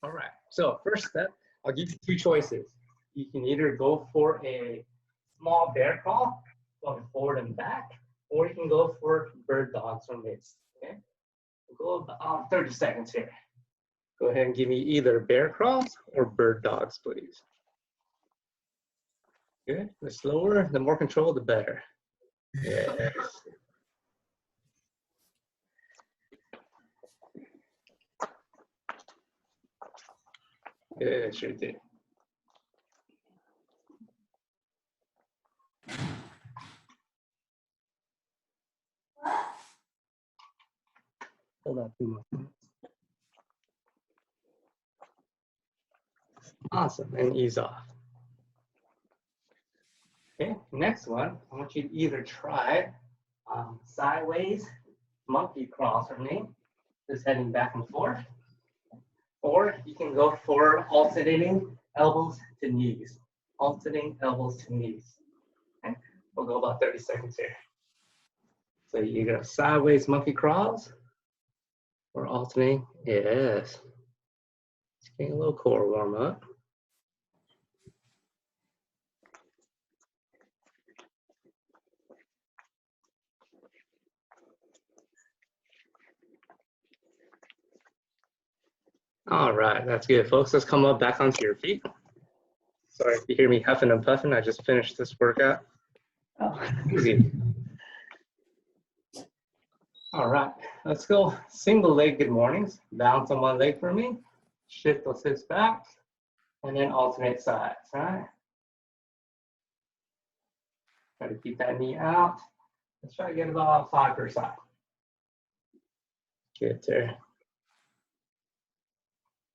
All right, so first step, I'll give you two choices. You can either go for a small bear crawl, going forward and back, or you can go for bird dogs or mitts. Okay, we'll go about 30 seconds here. Go ahead and give me either bear crawls or bird dogs, please. Good. The slower, the more control, the better. Yes. Yeah, sure did. Hold on 2 more minutes. Awesome, and ease off. Okay, next one, I want you to either try sideways monkey crawl for me, just heading back and forth, or you can go for alternating elbows to knees. Alternating elbows to knees. Okay, we'll go about 30 seconds here. So you go sideways monkey crawls or alternating. Yes. Just getting a little core warm up. All right, that's good, folks. Let's come up back onto your feet. Sorry if you hear me huffing and puffing. I just finished this workout. Oh, easy. All right, let's go single leg good mornings. Balance on one leg for me. Shift those hips back, and then alternate sides, all right? Try to keep that knee out. Let's try to get about 5 per side. Good there.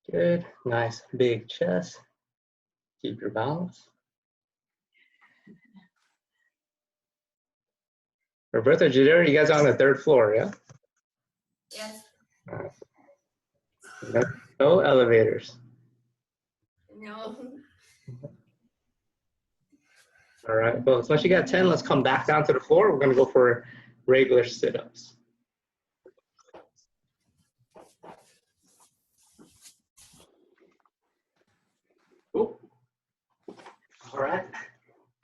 Good, nice big chest. Keep your balance. Roberta, Jadera, you guys are on the 3rd floor, yeah? Yes. All right. No elevators. No. All right, well, once you got 10, let's come back down to the floor. We're gonna go for regular sit-ups. Cool. All right,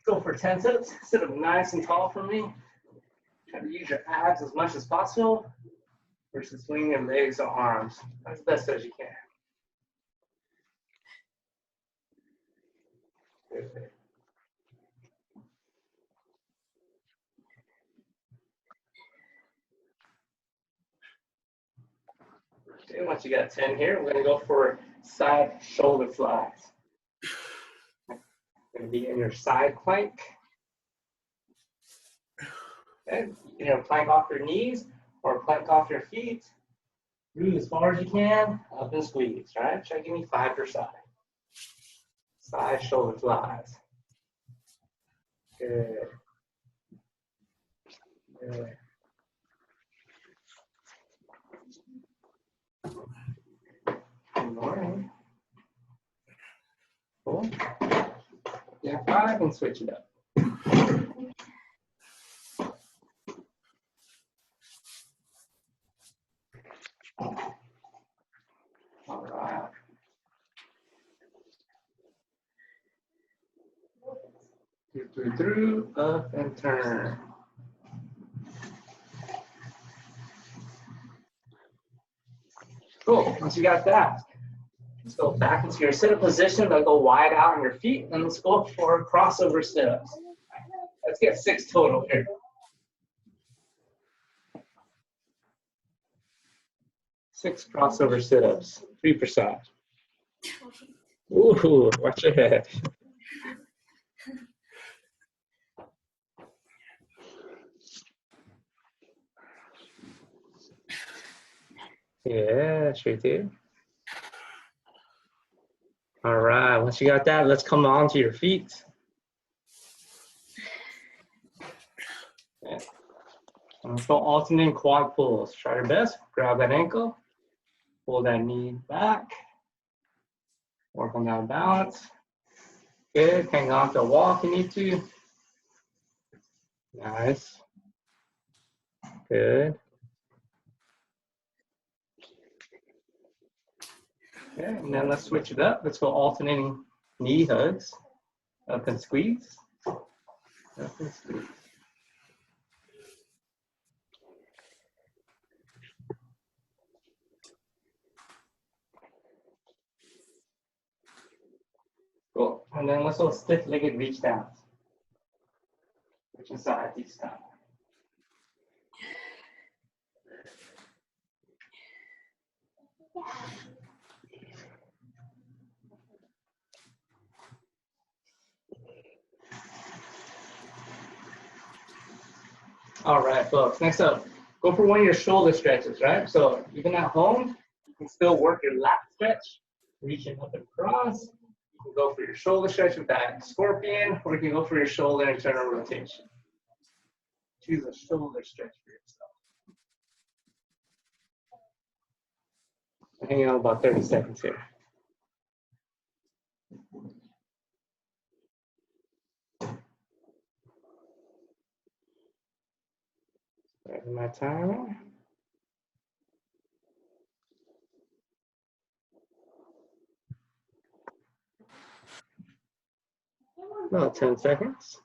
go for 10 sit-ups. Sit up nice and tall for me. Try to use your abs as much as possible versus swinging your legs or arms as best as you can. Good. Okay, once you got 10 here, we're gonna go for side shoulder flies. Gonna be in your side plank. Okay, you can plank off your knees or plank off your feet. Root as far as you can, up and squeeze, right? Try to give me 5 per side. Side shoulder flies. Good. Good. Good morning. Cool. Yeah, 5 and switch it up. All right. Through, up and turn. Cool, once you got that, let's go back into your sit-up position, then go wide out on your feet, and let's go for crossover sit-ups. Let's get 6 total here. Six crossover sit-ups, 3 per side. Ooh, watch your head. Yeah, sure do. All right, once you got that, let's come onto your feet. Yeah. Let's go alternating quad pulls. Try your best, grab that ankle, pull that knee back, work on that balance. Good, hang on to the wall if you need to. Nice. Good. Okay, and then let's switch it up. Let's go alternating knee hugs. Up and squeeze. Up and squeeze. Cool. And then let's go stiff-legged reach downs. Which side each time. All right, folks. Next up, go for one of your shoulder stretches, right? So even at home, you can still work your lat stretch, reaching up and across. You can go for your shoulder stretch with that scorpion, or you can go for your shoulder internal rotation. Choose a shoulder stretch for yourself. Hang on about 30 seconds here. Starting my timer. About 10 seconds.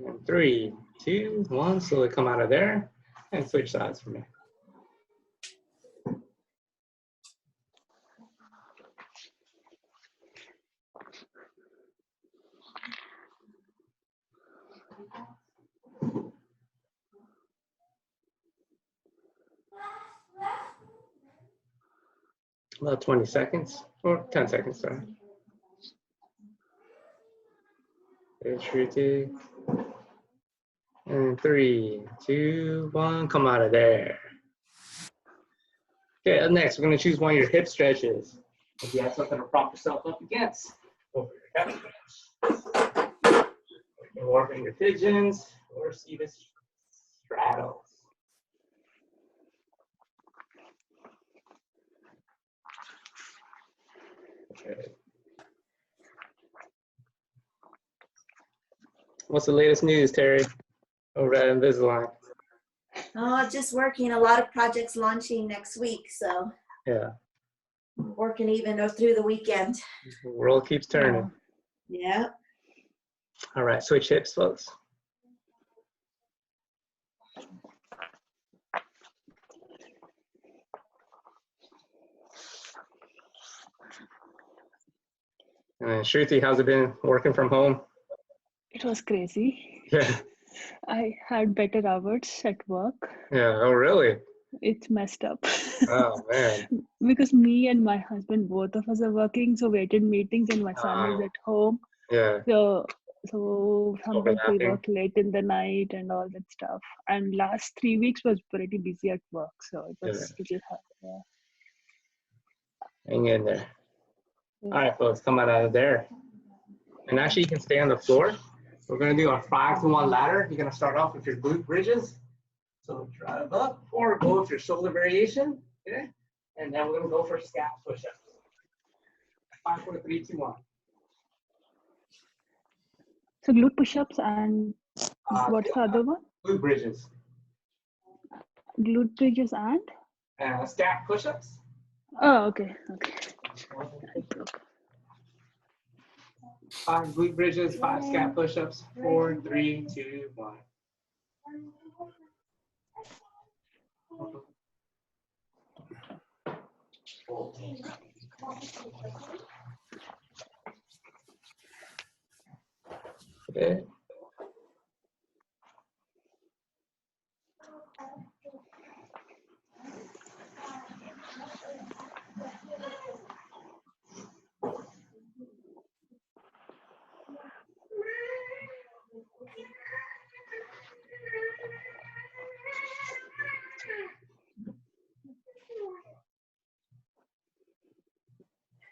And 3, 2, 1, slowly come out of there and switch sides for me. About 20 seconds, or 10 seconds, sorry. There's Shruti. And 3, 2, 1, come out of there. Okay, up next, we're gonna choose one of your hip stretches. If you have something to prop yourself up against, go for your hip stretch. You can work on your pigeons or see the straddles. Okay. What's the latest news, Terry, over at Invisalign? Oh, just working. A lot of projects launching next week, so Yeah, working even through the weekend. the world keeps turning. Yeah. All right, switch hips, folks. And then Shruti, how's it been working from home? It was crazy. Yeah. I had better hours at work. Yeah. Oh, really? It's messed up. Oh, man. Because me and my husband, both of us are working, so we attend meetings and my son is Oh. at home. Yeah. So sometimes we Overlapping. work late in the night and all that stuff. And last 3 weeks was pretty busy at work, so it was pretty hard. Yeah. Hang in there. All right, folks, come out of there. And actually, you can stay on the floor. We're going to do our 5-to-1 ladder. You're going to start off with your glute bridges. So drive up or go with your shoulder variation. Okay. And then we're going to go for scap push-ups. 5, 4, 3, 2, 1. So glute push-ups and what's the other one? Glute bridges. Glute bridges and? Scap push-ups. Oh, okay. Okay. 5 glute bridges, 5 scap push-ups. 4, 3, 2, 1. Okay.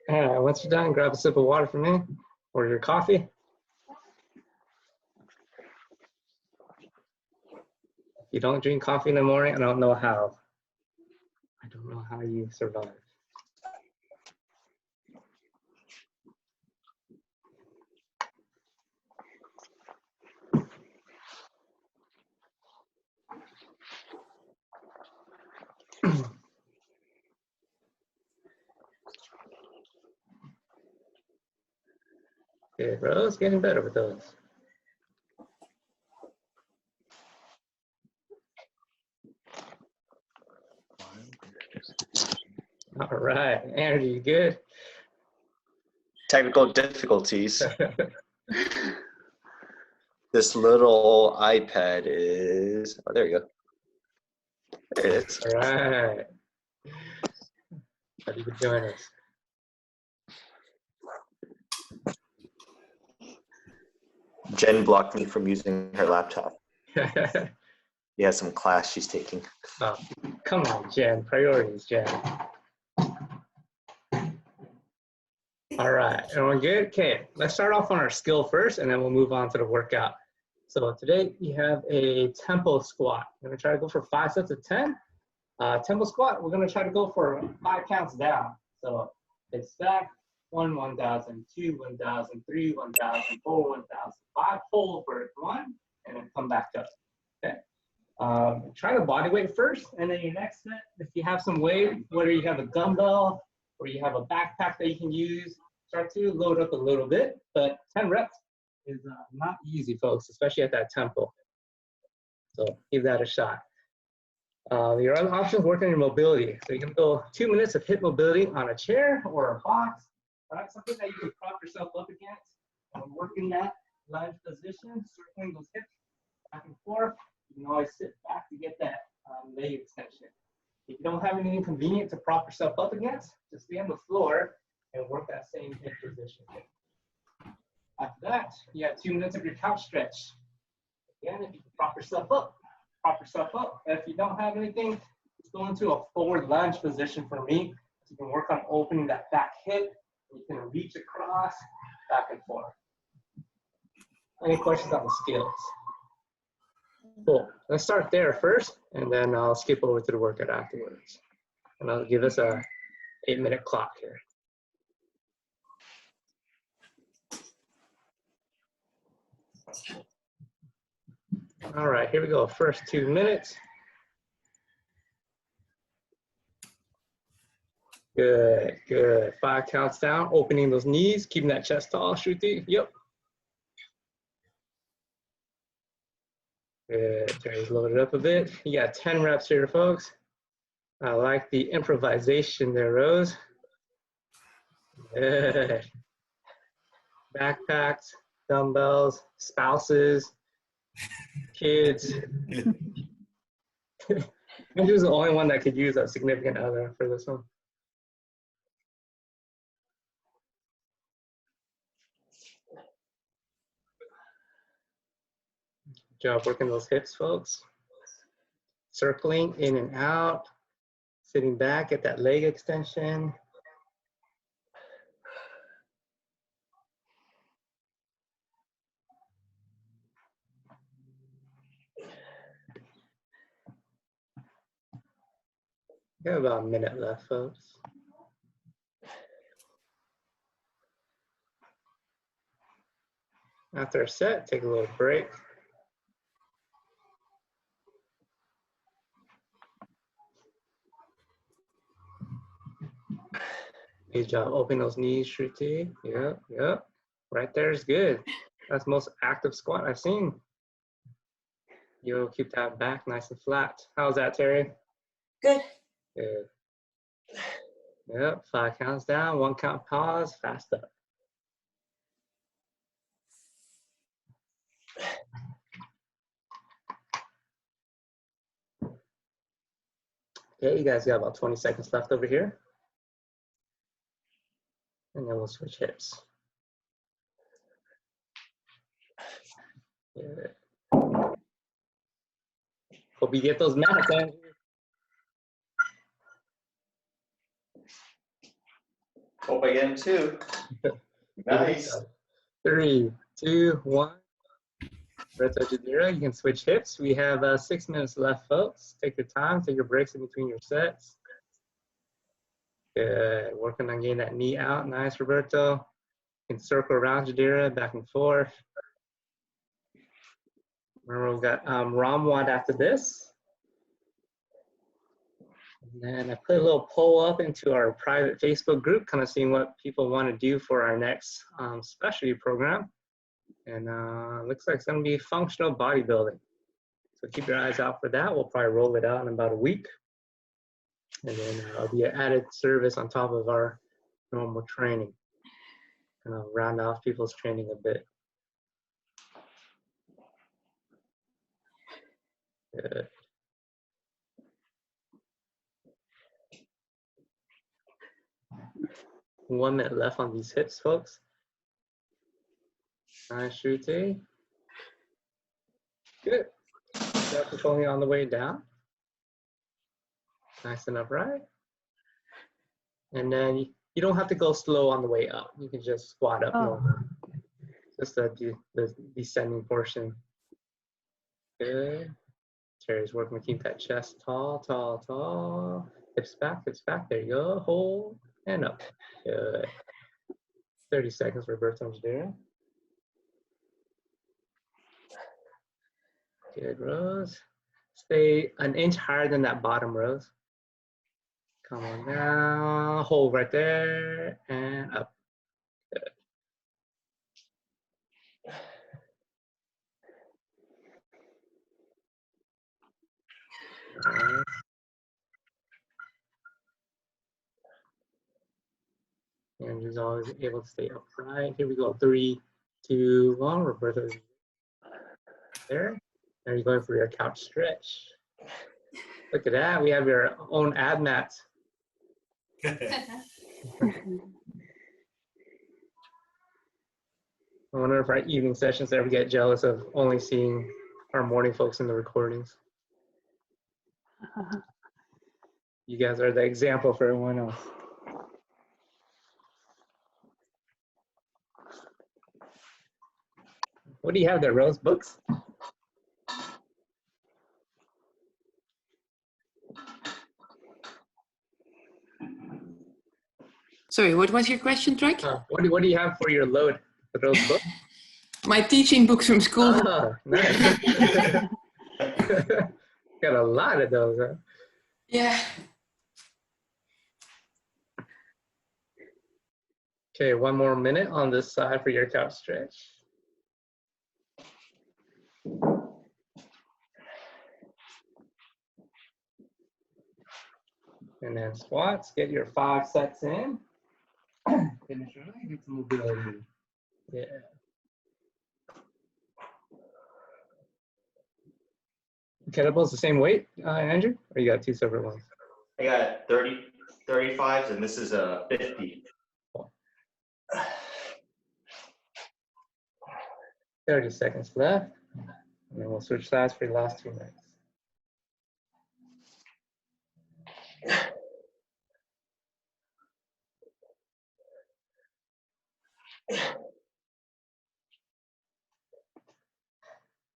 All right, once you're done, grab a sip of water for me or your coffee. If you don't drink coffee in the morning, I don't know how. I don't know how you survive. Good, Rose, getting better with those. All right, energy, good. Technical difficulties. This little iPad is, oh, there you go. There it is. All right. How you been doing this? Jen blocked me from using her laptop. Yeah, some class she's taking. Oh, come on, Jen. Priorities, Jen. All right, everyone good? Okay, let's start off on our skill first, and then we'll move on to the workout. So today we have a tempo squat. We're gonna try to go for 5 sets of 10. Tempo squat, we're gonna try to go for 5 counts down. So it's back, 1, 1,000, 2, 1,000, 3, 1,000, 4, 1,000, 5, hold for 1, and then come back up, okay? Try the body weight first, and then your next set, if you have some weight, whether you have a dumbbell or you have a backpack that you can use, start to load up a little bit, but 10 reps is not easy, folks, especially at that tempo. So give that a shot. Your other options work on your mobility. So you can go 2 minutes of hip mobility on a chair or a box, right? Something that you can prop yourself up against. Working that lunge position, circling those hips back and forth. You can always sit back to get that leg extension. If you don't have anything convenient to prop yourself up against, just stay on the floor and work that same hip position. After that, you have 2 minutes of your couch stretch. Again, if you can prop yourself up, prop yourself up. If you don't have anything, just go into a forward lunge position for me. So you can work on opening that back hip. You can reach across, back and forth. Any questions on the skills? Cool. Let's start there first, and then I'll skip over to the workout afterwards. And I'll give us a 8-minute clock here. All right, here we go. First 2 minutes. Good, good. 5 counts down, opening those knees, keeping that chest tall, Shruti. Yep. Good, Terry's loaded up a bit. You got 10 reps here, folks. I like the improvisation there, Rose. Good. Backpacks, dumbbells, spouses, kids. Andrew's the only one that could use a significant other for this one. Good job working those hips, folks. Circling in and out, sitting back at that leg extension. Got about a minute left, folks. After a set, take a little break. Good job. Open those knees, Shruti. Yep, yep. Right there is good. That's the most active squat I've seen. You'll keep that back nice and flat. How's that, Terry? Good. Good. Yep, 5 counts down, 1 count pause, fast up. Okay, you guys got about 20 seconds left over here. And then we'll switch hips. Good. Hope you get those mats, Andrew. Hope I get him too. Nice. 3, 2, 1. Reto Jadira, you can switch hips. We have 6 minutes left, folks. Take your time, take your breaks in between your sets. Good, working on getting that knee out. Nice, Roberto. You can circle around Jadira, back and forth. Remember, we've got ROMWOD after this. And then I put a little poll up into our private Facebook group, kind of seeing what people want to do for our next specialty program. And looks like it's going to be functional bodybuilding. So keep your eyes out for that. We'll probably roll it out in about a week. And then it'll be an added service on top of our normal training. Kind of round off people's training a bit. Good. One minute left on these hips, folks. Nice, Shruti. Good. Controlling on the way down. Nice and upright. And then you don't have to go slow on the way up. You can just squat up normal. Just the descending portion. Good. Terry's working to keep that chest tall, tall, tall. Hips back, hips back. There you go. Hold and up. Good. 30 seconds for birth engineering. Good, Rose. Stay an inch higher than that bottom, Rose. Come on now. Hold right there and up. Good. Nice. And he's always able to stay upright. Here we go. 3, 2, 1. Roberto. There. Now you're going for your couch stretch. Look at that. We have your own ab mats. I wonder if our evening sessions ever get jealous of only seeing our morning folks in the recordings. You guys are the example for everyone else. What do you have there, Rose? Books? Sorry, what was your question, Track? What do you have for your load for those books? My teaching books from school. Oh, nice. Got a lot of those, huh? Yeah. Okay, one more minute on this side for your couch stretch. And then squats, get your 5 sets in. Finish early, get some mobility. Yeah. Kettlebell's the same weight, Andrew? Or you got 2 separate ones? I got 35s, and this is a 50. 30 seconds left. And then we'll switch sides for the last 2 minutes.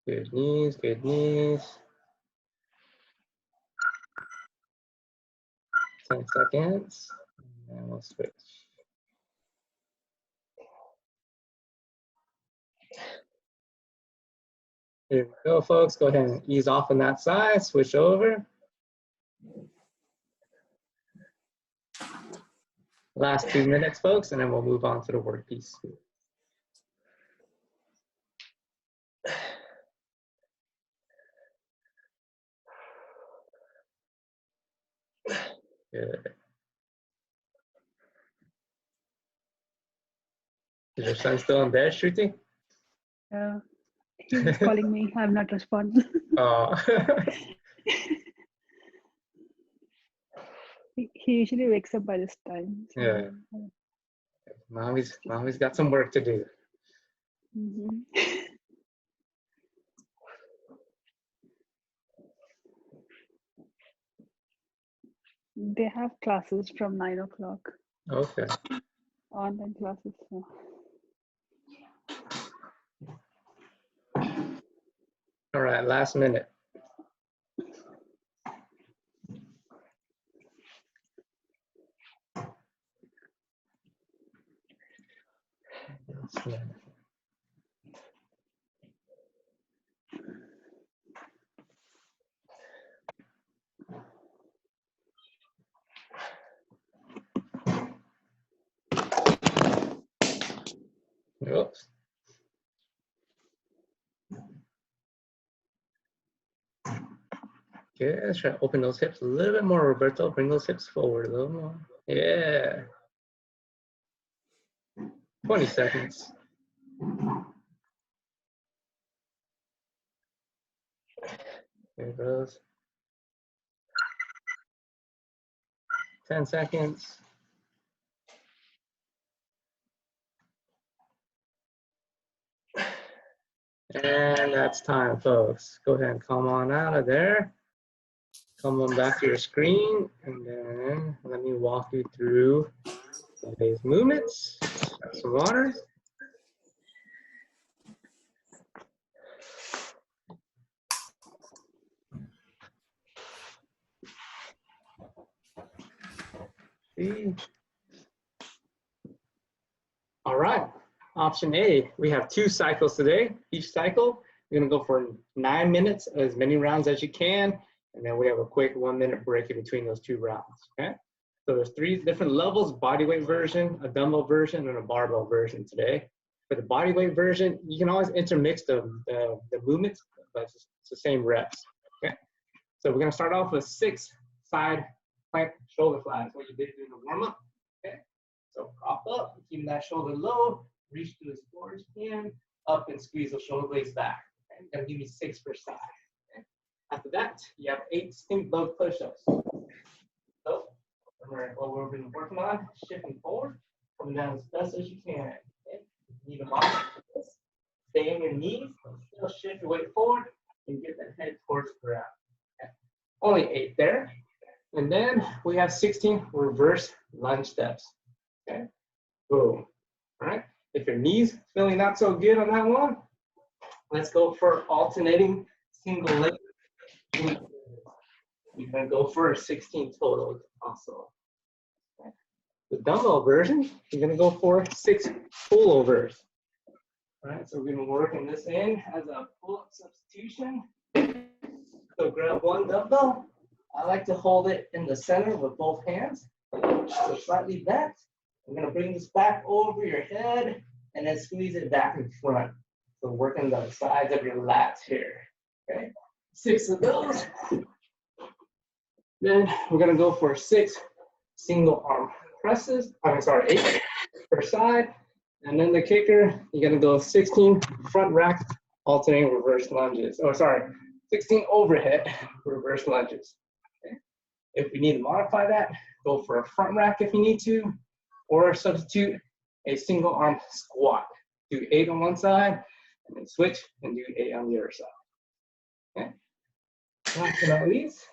Good knees, good knees. 10 seconds, and we'll switch. Here we go, folks. Go ahead and ease off on that side, switch over. Last 2 minutes, folks, and then we'll move on to the work piece. Good. Is your son still in bed, Shruti? Yeah. He was calling me. I'm not responding. Oh. He usually wakes up by this time. So. Yeah. Mommy's got some work to do. Mm-hmm. They have classes from 9 o'clock. Okay. Online classes. So. All right, last minute. Good. Let's try to open those hips a little bit more, Roberto. Bring those hips forward a little more. Yeah. 20 seconds. There it goes. 10 seconds. And that's time, folks. Go ahead and come on out of there. Come on back to your screen, and then let me walk you through today's movements. Have some water. See? All right. Option A, we have 2 cycles today. Each cycle, you're gonna go for 9 minutes, as many rounds as you can, and then we have a quick 1-minute break in between those 2 rounds, okay? So there's 3 different levels: bodyweight version, a dumbbell version, and a barbell version today. For the bodyweight version, you can always intermix the movements, but it's the same reps, okay? So we're gonna start off with 6 side plank shoulder flags, what you did during the warm-up, okay? So prop up, keeping that shoulder low, reach through as far as you can, up and squeeze the shoulder blades back. Okay? I'm gonna give you 6 per side. Okay? After that, you have 8 stink bug push-ups. So, remember what we've been working on, shifting forward, coming down as best as you can. Okay? You need to monitor this. Stay on your knees, still shift your weight forward, and get the head towards the ground. Okay? Only 8 there. And then we have 16 reverse lunge steps. Okay? Boom. All right? If your knees feeling not so good on that one, let's go for alternating single leg. You're gonna go for 16 total also. Okay. The dumbbell version, you're gonna go for 6 pullovers. All right, so we're gonna work on this in as a pull-up substitution. So grab 1 dumbbell. I like to hold it in the center with both hands, so slightly bent. I'm gonna bring this back over your head and then squeeze it back in front. So working the sides of your lats here, okay? 6 of those. Then we're gonna go for 6 single arm presses. 8 per side. And then the kicker, you're gonna go 16 front rack alternating reverse lunges. 16 overhead reverse lunges. Okay? If we need to modify that, go for a front rack if you need to, or substitute a single arm squat. Do 8 on one side, and then switch and do 8 on the other side. Okay. Last but not least,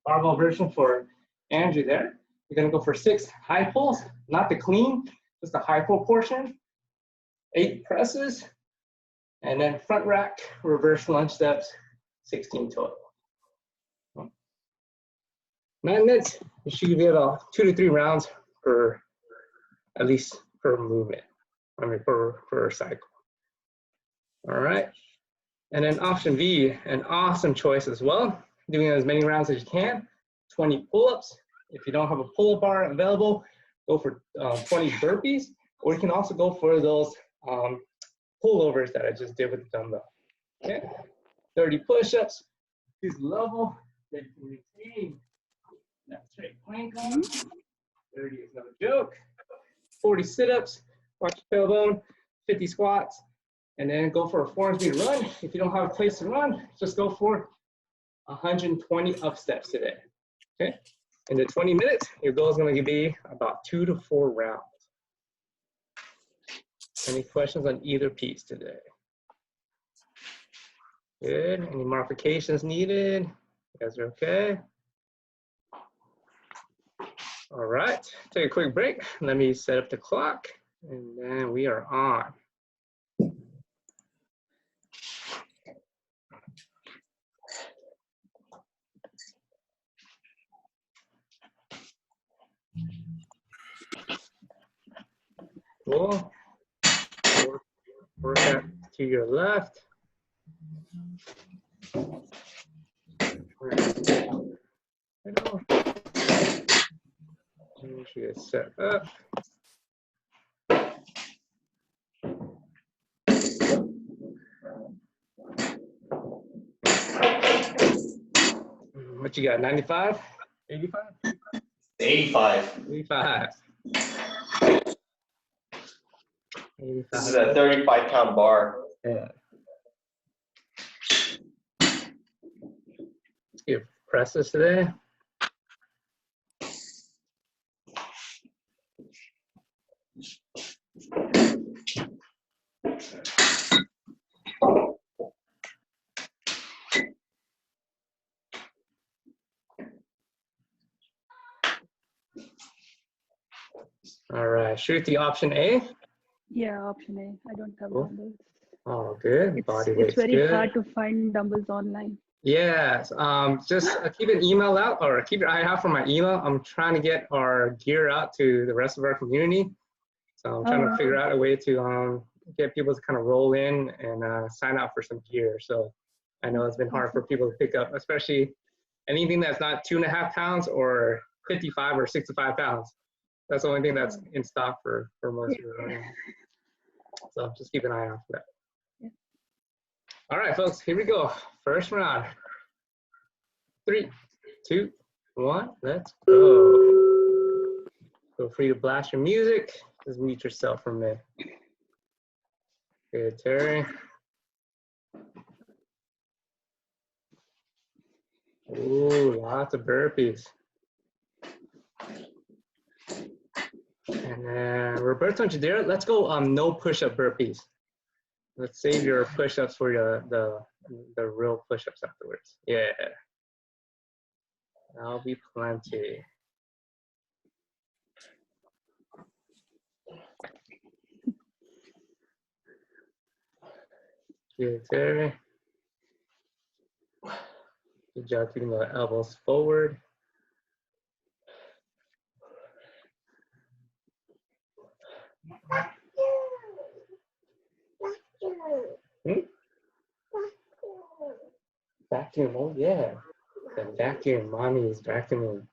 barbell version for Andrew there. You're gonna go for 6 high pulls, not the clean, just the high pull portion. 8 presses, and then front rack, reverse lunge steps, 16 total. 9 minutes, you should get 2 to 3 rounds at least per movement. Per cycle. All right. And then option B, an awesome choice as well. Doing as many rounds as you can. 20 pull-ups. If you don't have a pull-up bar available, go for 20 burpees, or you can also go for those pullovers that I just did with the dumbbell. Okay. 30 push-ups. Use level that you can retain that straight plank on. 30 is no joke. 40 sit-ups, watch your tailbone, 50 squats, and then go for a 400-meter run. If you don't have a place to run, just go for 120 up steps today. Okay? In the 20 minutes, your goal is going to be about 2 to 4 rounds. Any questions on either piece today? Good. Any modifications needed? You guys are okay? All right, take a quick break. Let me set up the clock, and then we are on. Cool. Work that to your left. Make sure it's set up. What you got, 95? 85? 85. 85. 85. This is a 35-pound bar. Yeah. Let's get presses today. All right, shoot the option A. Yeah, option A. I don't have Cool. dumbbells. Oh, good. Body It's weight's very good. hard to find dumbbells online. Yes, just keep an email out or keep your eye out for my email. I'm trying to get our gear out to the rest of our community. So I'm trying to figure out a way to get people to kind of roll in and sign up for some gear. So I know it's been hard for people to pick up, especially anything that's not 2.5 pounds or 55 or 65 pounds. That's the only thing that's in stock for most of you. So just keep an eye out for that. Yeah. All right, folks, here we go. First round. 3, 2, 1, let's go. Feel free to blast your music. Just mute yourself for a minute. Good, Terry. Ooh, lots of burpees. And then Roberto and Jadira, let's go no push-up burpees. Let's save your push-ups for the real push-ups afterwards. Yeah. That'll be plenty. Good, Terry. Good job keeping the elbows forward. Vacuum, oh yeah. The vacuum, mommy is vacuuming.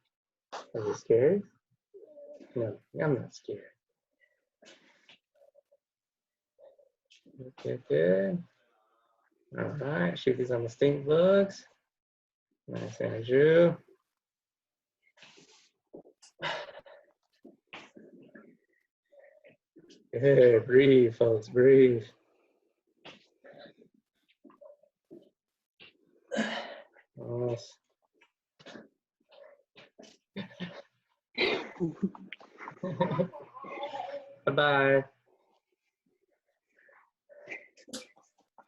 Are you scared? No, I'm not scared. Good, good. All right, shoot these on the stink bugs. Nice, Andrew. Good, breathe, folks, breathe. Nice. Bye-bye.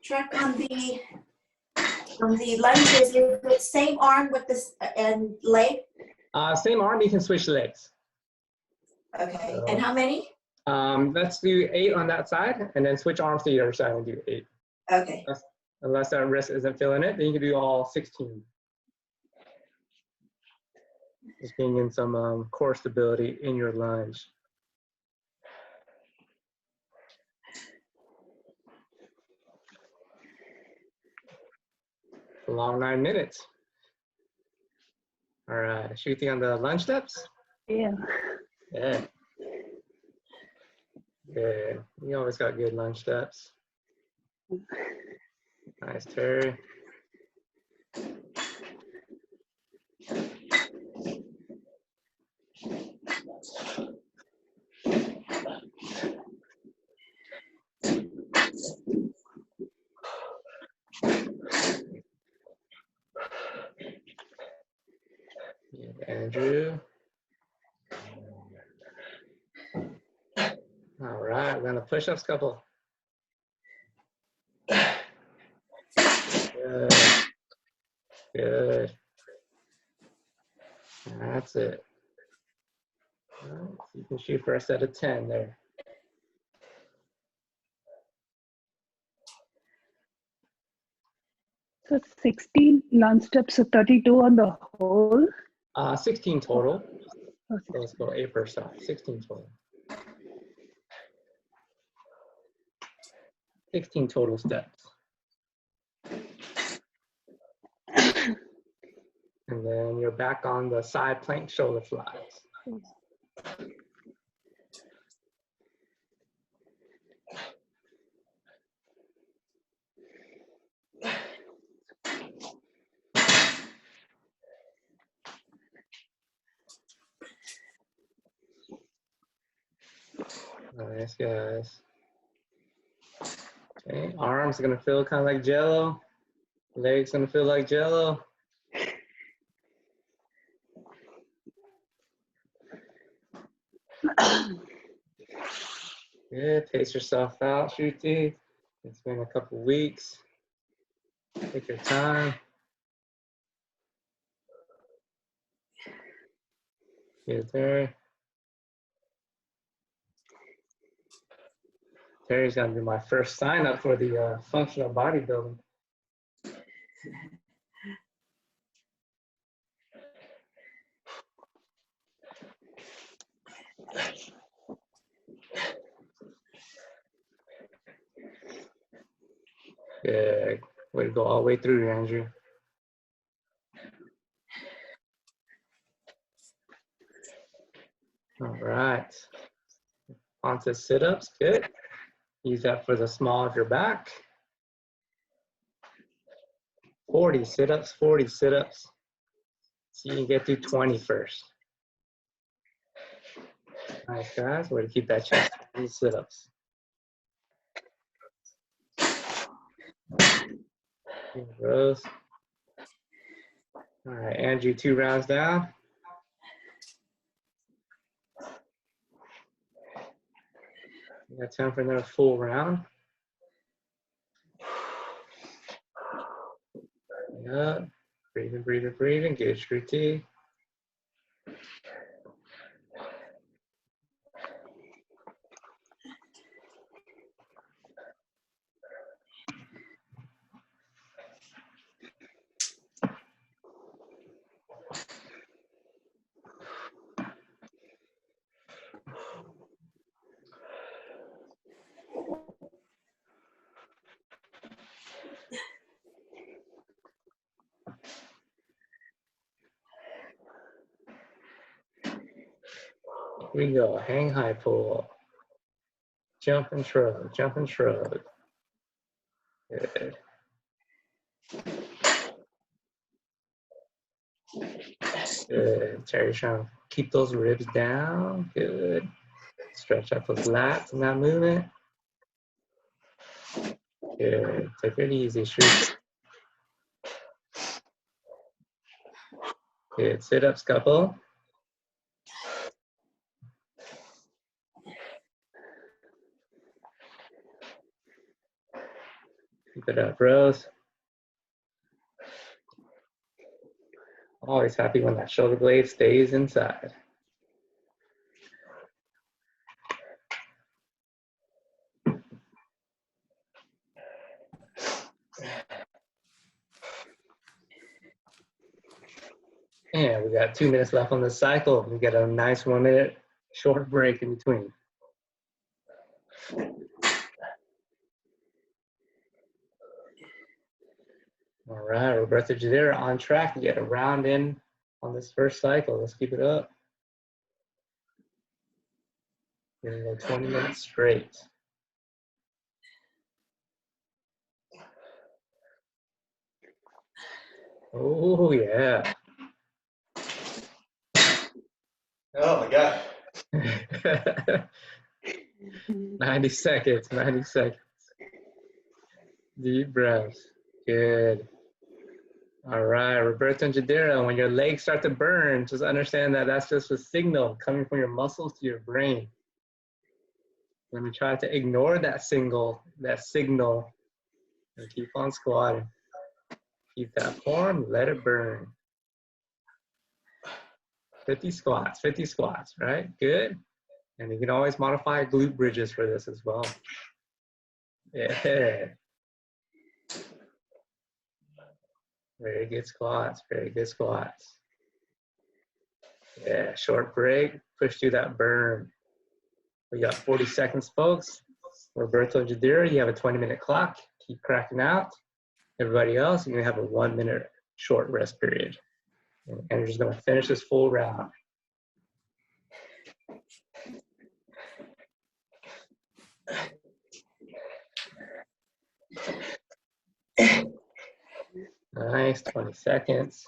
Track on the lunges, you put same arm with this and leg. Same arm, you can switch legs. Okay, So, and how many? Let's do 8 on that side, and then switch arms to the other side and do 8. Okay. Unless that wrist isn't feeling it, then you can do all 16. Just getting in some core stability in your lunge. A long 9 minutes. All right, shooting on the lunge steps. Yeah. Yeah. Good. You always got good lunge steps. Nice, Terry. Good, Andrew. All right, we're gonna push-ups couple. Good. Good. That's it. All right, so you can shoot for a set of 10 there. So 16 lunge steps, so 32 on the whole. 16 total. Oh, So let's go 8 per side. 16 total. 16 total steps. And then you're back on the side plank shoulder flies. Nice, guys. Okay, arms gonna feel kind of like jello. Legs gonna feel like jello. Good, pace yourself out, Shruti. It's been a couple weeks. Take your time. Good, Terry. Terry's gonna be my first sign up for the functional bodybuilding. Good. Way to go all the way through, Andrew. All right. Onto sit-ups. Good. Use that for the small of your back. 40 sit-ups, 40 sit-ups. So you can get through 20 first. Nice, guys. Way to keep that chest. These sit-ups. Rose. All right, Andrew, 2 rounds down. You got time for another full round. Yeah. Breathing, breathing, breathing. Good, Shruti. Here we go. Hang high pull. Jump and shrug. Jump and shrug. Good. Good. Terry, trying to keep those ribs down. Good. Stretch out those lats in that movement. Good. Take it easy, Shruti. Good. Sit-ups, couple. Keep it up, Rose. Always happy when that shoulder blade stays inside. And we got 2 minutes left on this cycle. We got a nice 1 minute short break in between. All right, Roberto Jadera on track to get a round in on this first cycle. Let's keep it up. We're gonna go 20 minutes straight. Oh yeah. Oh my God. 90 seconds, 90 seconds. Deep breaths. Good. All right, Roberto and Jadera, when your legs start to burn, just understand that that's just a signal coming from your muscles to your brain. When you try to ignore that signal, and keep on squatting. Keep that form, let it burn. 50 squats, right? Good. And you can always modify glute bridges for this as well. Yeah. Very good squats, very good squats. Yeah, short break, push through that burn. We got 40 seconds, folks. Roberto and Jadira, you have a 20-minute clock. Keep cracking out. Everybody else, you're gonna have a 1 minute short rest period. And you're just gonna finish this full round. Nice, 20 seconds.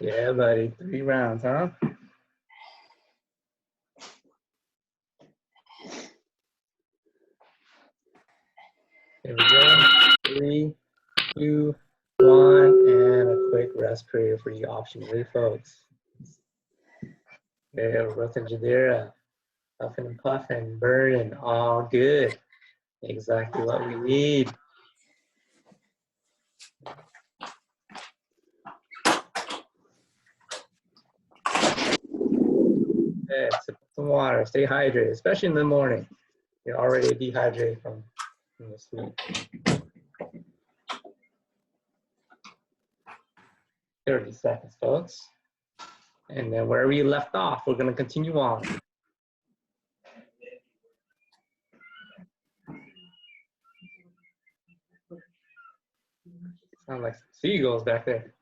Yeah, buddy. 3 rounds, huh? Here we go. 3, 2, 1, and a quick rest period for you optionally, folks. Yeah, Ruth and Jadira, puffing and puffing, burning, all good. Exactly what we need. Yeah, sip some water, stay hydrated, especially in the morning. You're already dehydrated from the sleep. 30 seconds, folks. And then where we left off, we're going to continue on. Sound like some seagulls back there.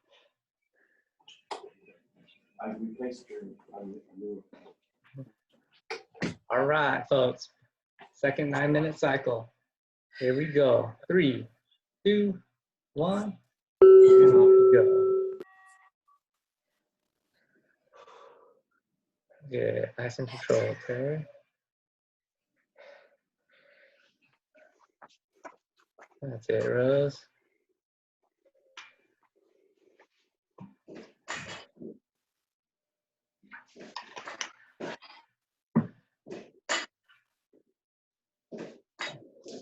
All right, folks. Second 9-minute cycle. Here we go. 3, 2, 1. And off we go. Good. Nice and controlled. Okay. That's it, Rose.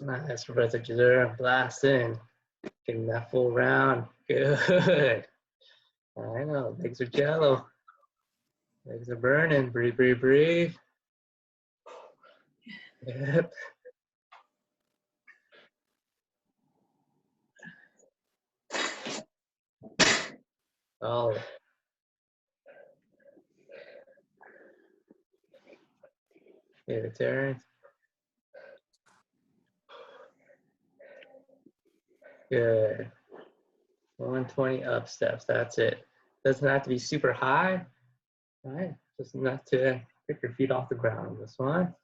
Nice, Rosa. Blast in. Getting that full round. Good. I know. Legs are jello. Legs are burning. Breathe, breathe, breathe. Yep. Oh. Give it turn. Good. 120 up steps. That's it. Doesn't have to be super high. All right. Just enough to pick your feet off the ground on this one.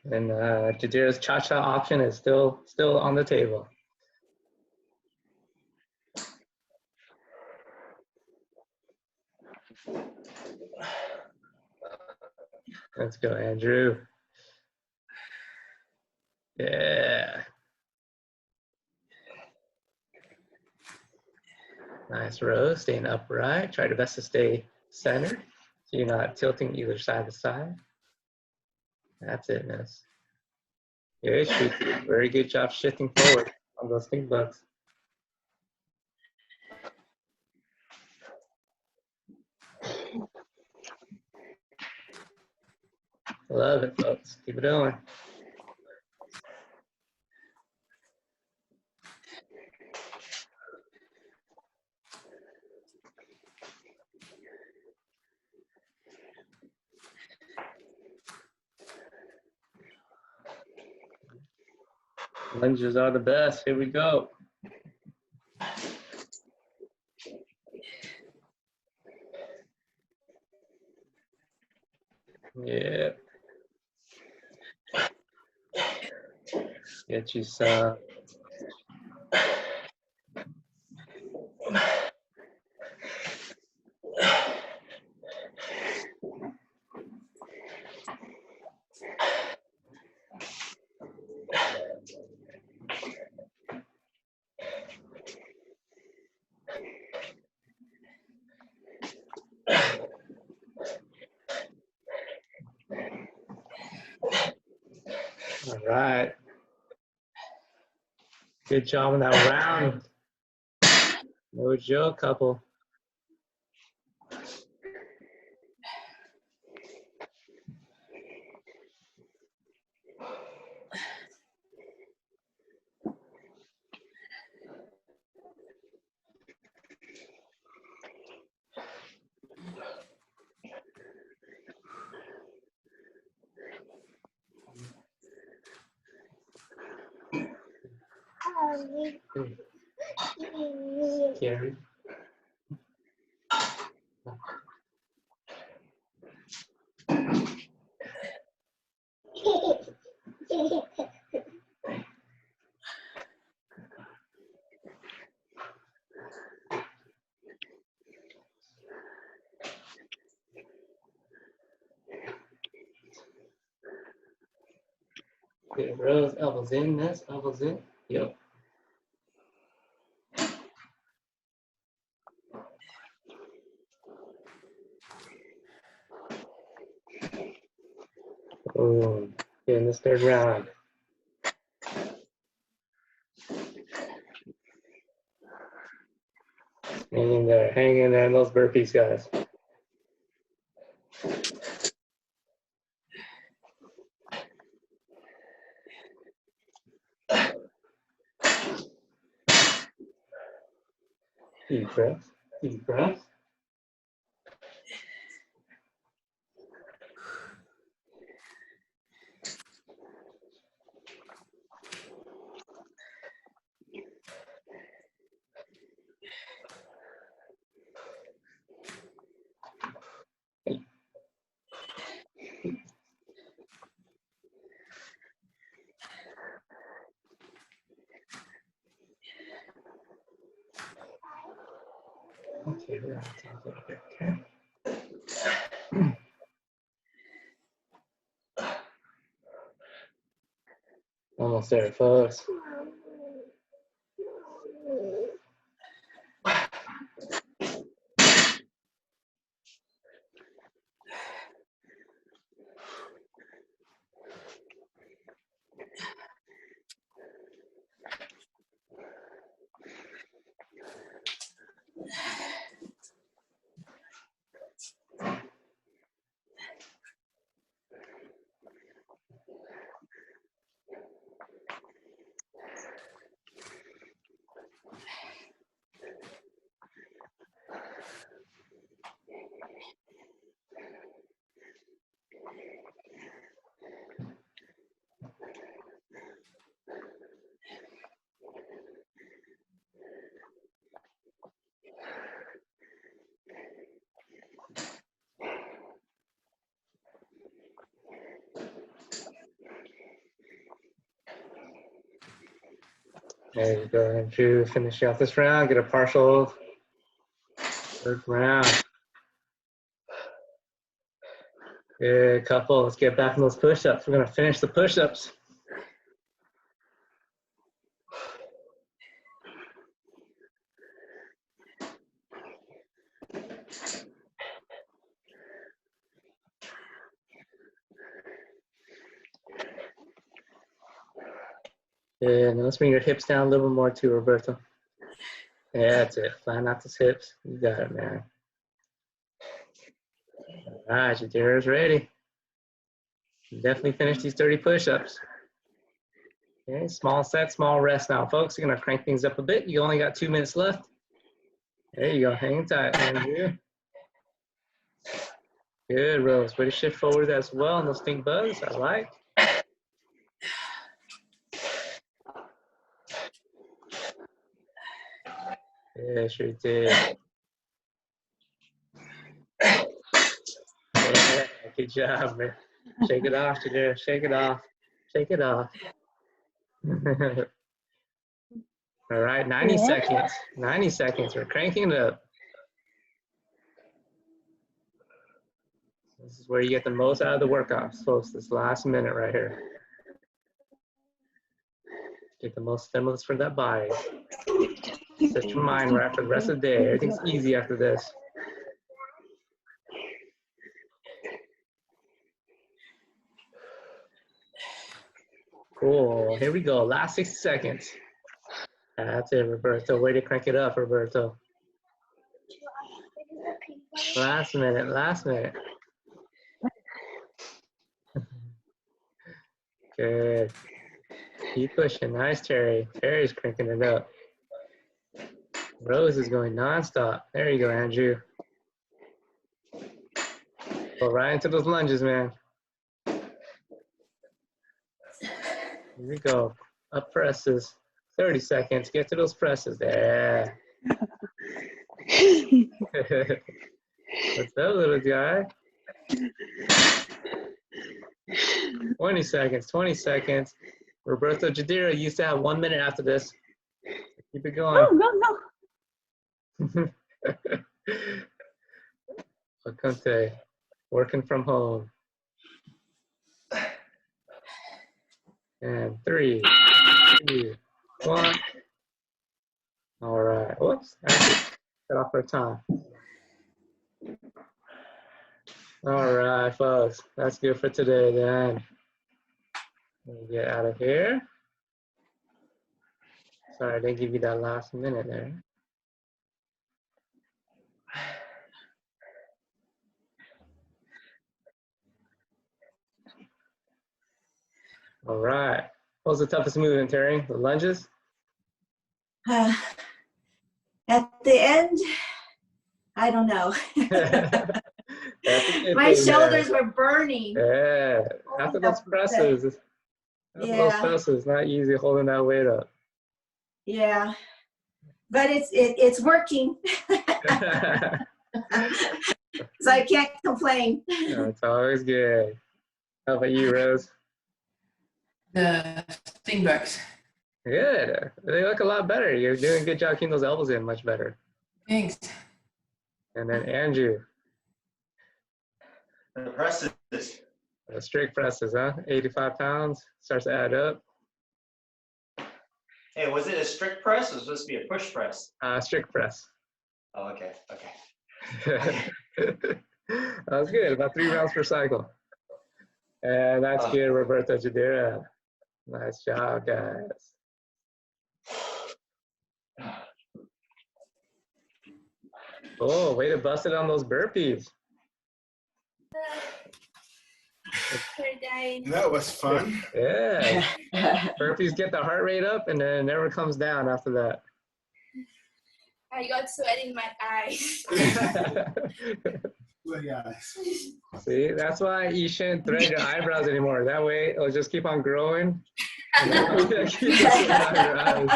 And Jadira's cha-cha option is still on the table. Let's go, Andrew. Yeah. Nice, Rose. Staying upright. Try your best to stay centered so you're not tilting either side to side. That's it, miss. Good, Shruti. Very good job shifting forward on those think bugs. Love it, folks. Keep it going. Lunges are the best. Here we go. Yeah. Get you some. All right. Good job on that round. No joke, couple. Carrie. Good, Rose. Elbows in, miss. Elbows in. Yep. Boom. Get in this third round. Hang in there. Hang in there in those burpees, guys. Deep breaths. Deep breaths. Okay, we're on top of it. Okay. Almost there, folks. There you go, Andrew. Finish out this round. Get a partial third round. Good couple. Let's get back in those push-ups. We're gonna finish the push-ups. Good. Now let's bring your hips down a little more too, Roberto. Yeah, that's it. Flatten out those hips. You got it, man. All right, Jadira's ready. Definitely finish these 30 push-ups. Okay, small set, small rest now, folks. You're gonna crank things up a bit. You only got 2 minutes left. There you go, hang tight, Andrew. Good, Rose. Way to shift forward as well on those stink bugs. I like. Yeah, sure did. Yeah, good job, man. Shake it off, Jadira. Shake it off. Shake it off. All right, 90 seconds. 90 seconds. We're cranking it up. This is where you get the most out of the workouts, folks. This last minute right here. Get the most stimulus for that body. Set your mind right for the rest of the day. Everything's easy after this. Cool. Here we go. Last 60 seconds. That's it, Roberto. Way to crank it up, Roberto. Last minute. Last minute. Good. Keep pushing. Nice, Terry. Terry's cranking it up. Rose is going nonstop. There you go, Andrew. Go right into those lunges, man. Here we go. Up presses. 30 seconds. Get to those presses. There. What's up, little guy? 20 seconds. 20 seconds. Roberto Jadira used to have 1 minute after this. Keep it going. No. Conte, working from home. And 3, 2, 1. All right. Whoops. Actually, cut off our time. All right, folks. That's good for today then. Let me get out of here. Sorry, I didn't give you that last minute there. All right. What was the toughest movement, Terry? The lunges? At the end, I don't know. My shoulders were burning. Yeah. After those presses, not easy holding that weight up. Yeah. But it's working. So I can't complain. It's always good. How about you, Rose? The sting bugs. Good. They look a lot better. You're doing a good job keeping those elbows in much better. Thanks. And then Andrew. The presses. The strict presses, huh? 85 pounds. Starts to add up. Hey, was it a strict press or was it supposed to be a push press? Strict press. Oh, okay, okay. That was good. About 3 rounds per cycle. And that's good, Roberto Jadira. Nice job, guys. Oh, way to bust it on those burpees. That was fun. Yeah. Burpees get the heart rate up and then it never comes down after that. I got sweat in my eyes. See, that's why you shouldn't thread your eyebrows anymore. That way it'll just keep on growing. And then keep sweat out your eyes.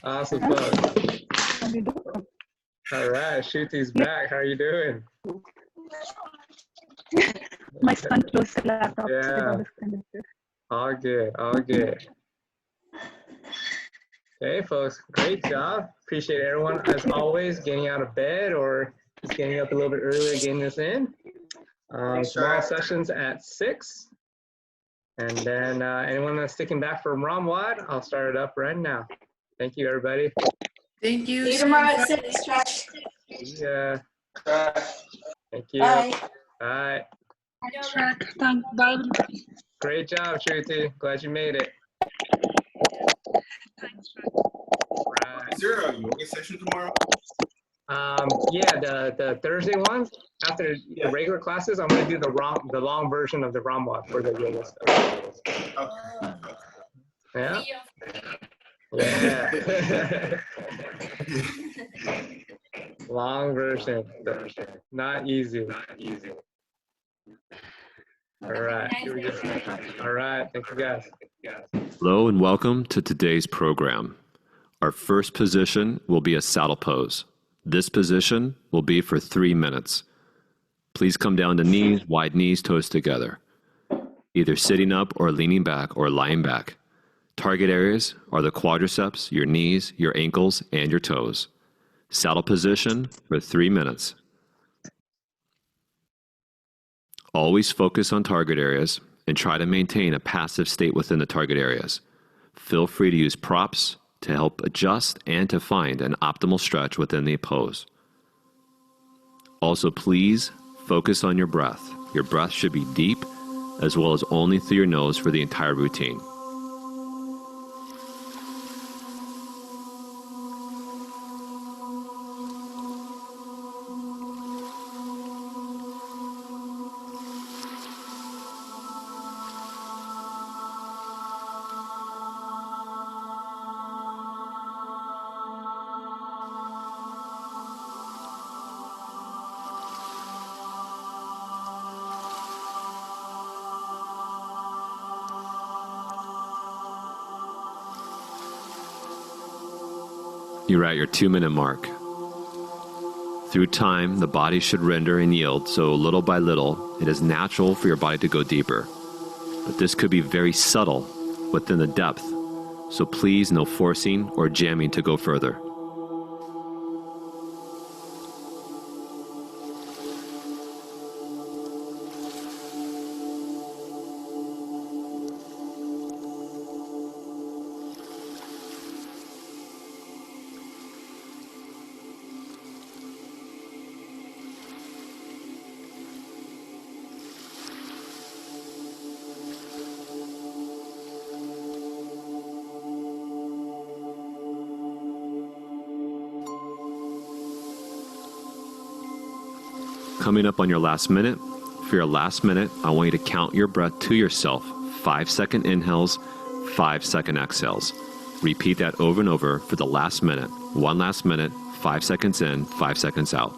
Awesome, folks. All right, Shuti's back. How are you doing? My son closed the laptop. Yeah. So it got disconnected. All good, all good. Okay, folks, great job. Appreciate everyone, as always, getting out of bed or just getting up a little bit earlier, getting this in. Tomorrow sessions at 6. And then anyone that's sticking back for ROMWOD, I'll start it up right now. Thank you, everybody. Thank you. See you tomorrow at 6, Track. Yeah. Thank you. Bye. Bye. Bye. Great job, Shruti. Glad you made it. Right. Is there a yoga session tomorrow? Yeah, the Thursday ones after the regular classes, I'm gonna do the long version of the ROMWOD for the yoga stuff. Okay. Yeah. Yeah. Long version. Not easy. All right. Here we go. All right. Thank you, guys. Hello and welcome to today's program. Our first position will be a saddle pose. This position will be for 3 minutes. Please come down to knees, wide knees, toes together. Either sitting up or leaning back or lying back. Target areas are the quadriceps, your knees, your ankles, and your toes. Saddle position for 3 minutes. Always focus on target areas and try to maintain a passive state within the target areas. Feel free to use props to help adjust and to find an optimal stretch within the pose. Also, please focus on your breath. Your breath should be deep, as well as only through your nose for the entire routine. You're at your 2-minute mark. Through time, the body should render and yield, so little by little, it is natural for your body to go deeper. But this could be very subtle within the depth, so please no forcing or jamming to go further. coming up on your last minute. For your last minute, I want you to count your breath to yourself. 5-second inhales, 5-second exhales. Repeat that over and over for the last minute. One last minute, 5 seconds in, 5 seconds out.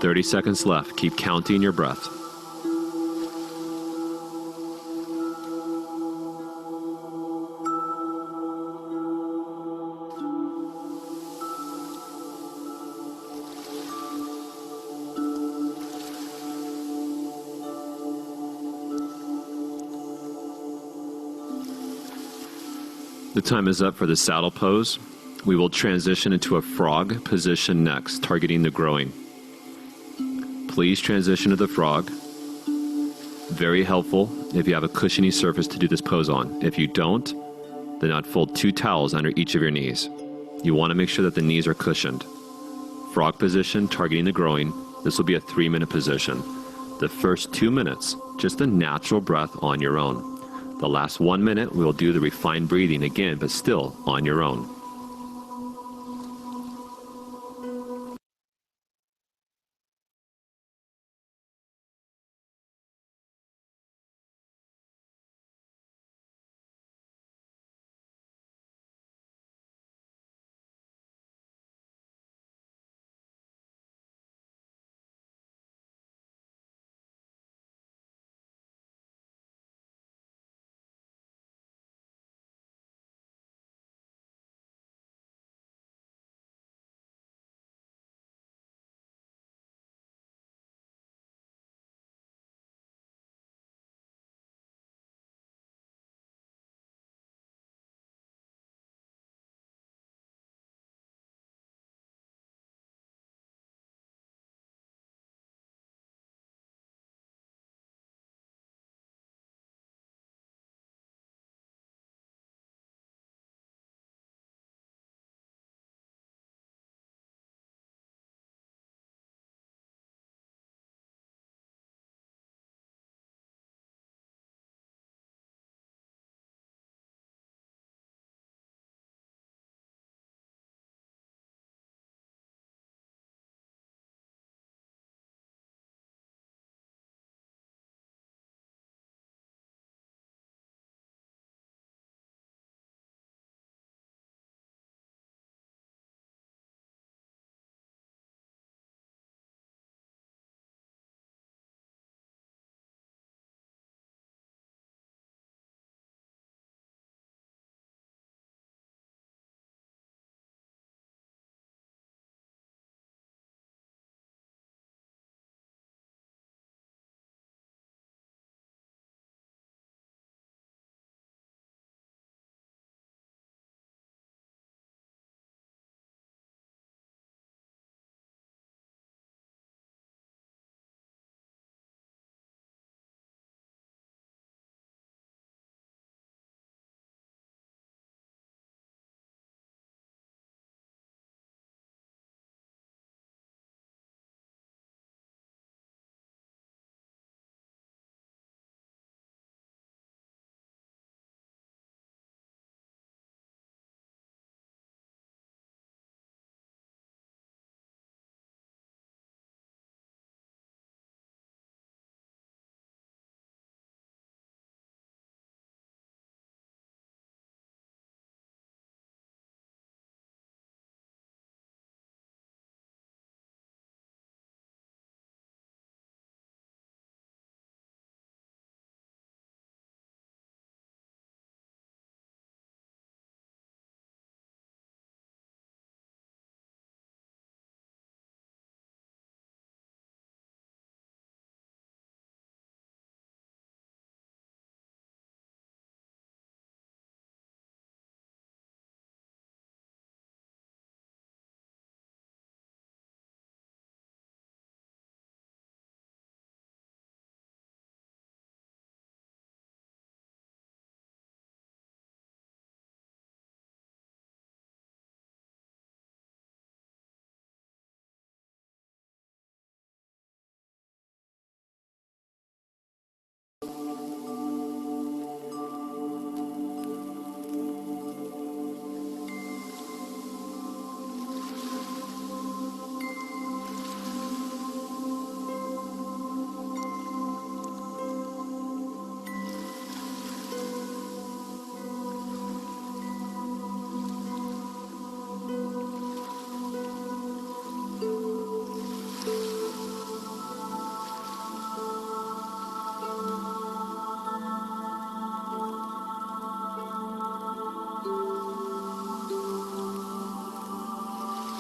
Thirty seconds left. Keep counting your breath. The time is up for the saddle pose. We will transition into a frog position next, targeting the groin. Please transition to the frog. Very helpful if you have a cushiony surface to do this pose on. If you don't, then I'd fold 2 towels under each of your knees. You want to make sure that the knees are cushioned. Frog position, targeting the groin. This will be a 3-minute position. The first 2 minutes, just a natural breath on your own. The last 1 minute, we will do the refined breathing again, but still on your own.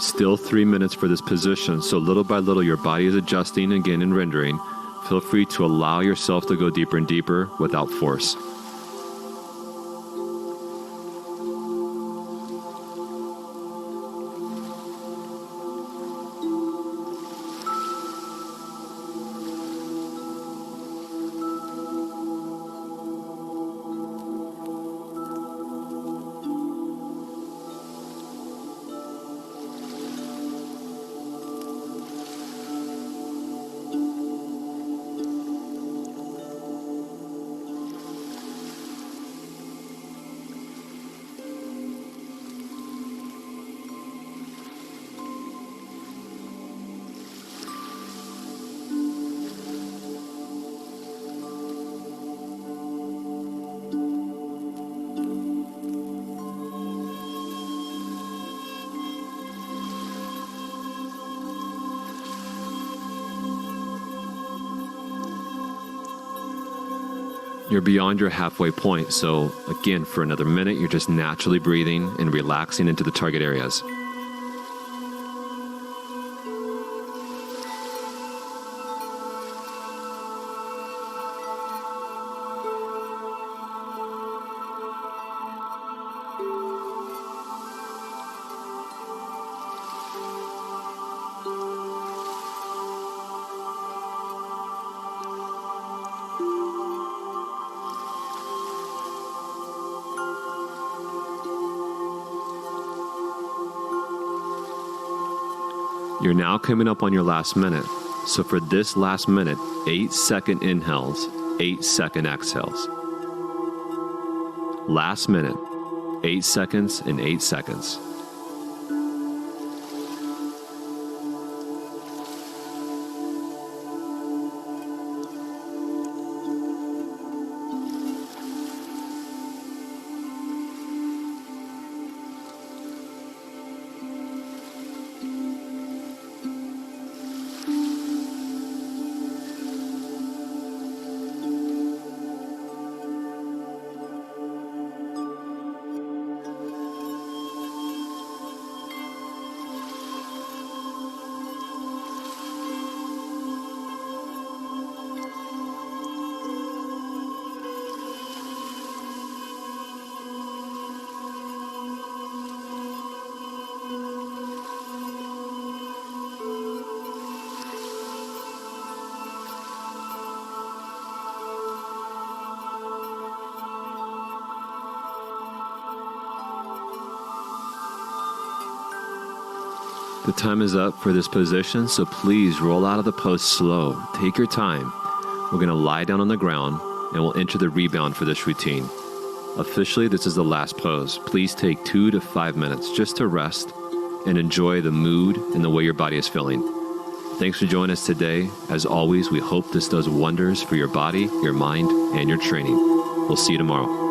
Still 3 minutes for this position, so little by little your body is adjusting again and rendering. Feel free to allow yourself to go deeper and deeper without force. You're beyond your halfway point, so again, for another minute, you're just naturally breathing and relaxing into the target areas. You're now coming up on your last minute. So for this last minute, 8-second inhales, 8-second exhales. Last minute, 8 seconds and 8 seconds. The time is up for this position, so please roll out of the pose slow. Take your time. We're going to lie down on the ground and we'll enter the rebound for this routine. Officially, this is the last pose. Please take 2 to 5 minutes just to rest and enjoy the mood and the way your body is feeling. Thanks for joining us today. As always, we hope this does wonders for your body, your mind, and your training. We'll see you tomorrow.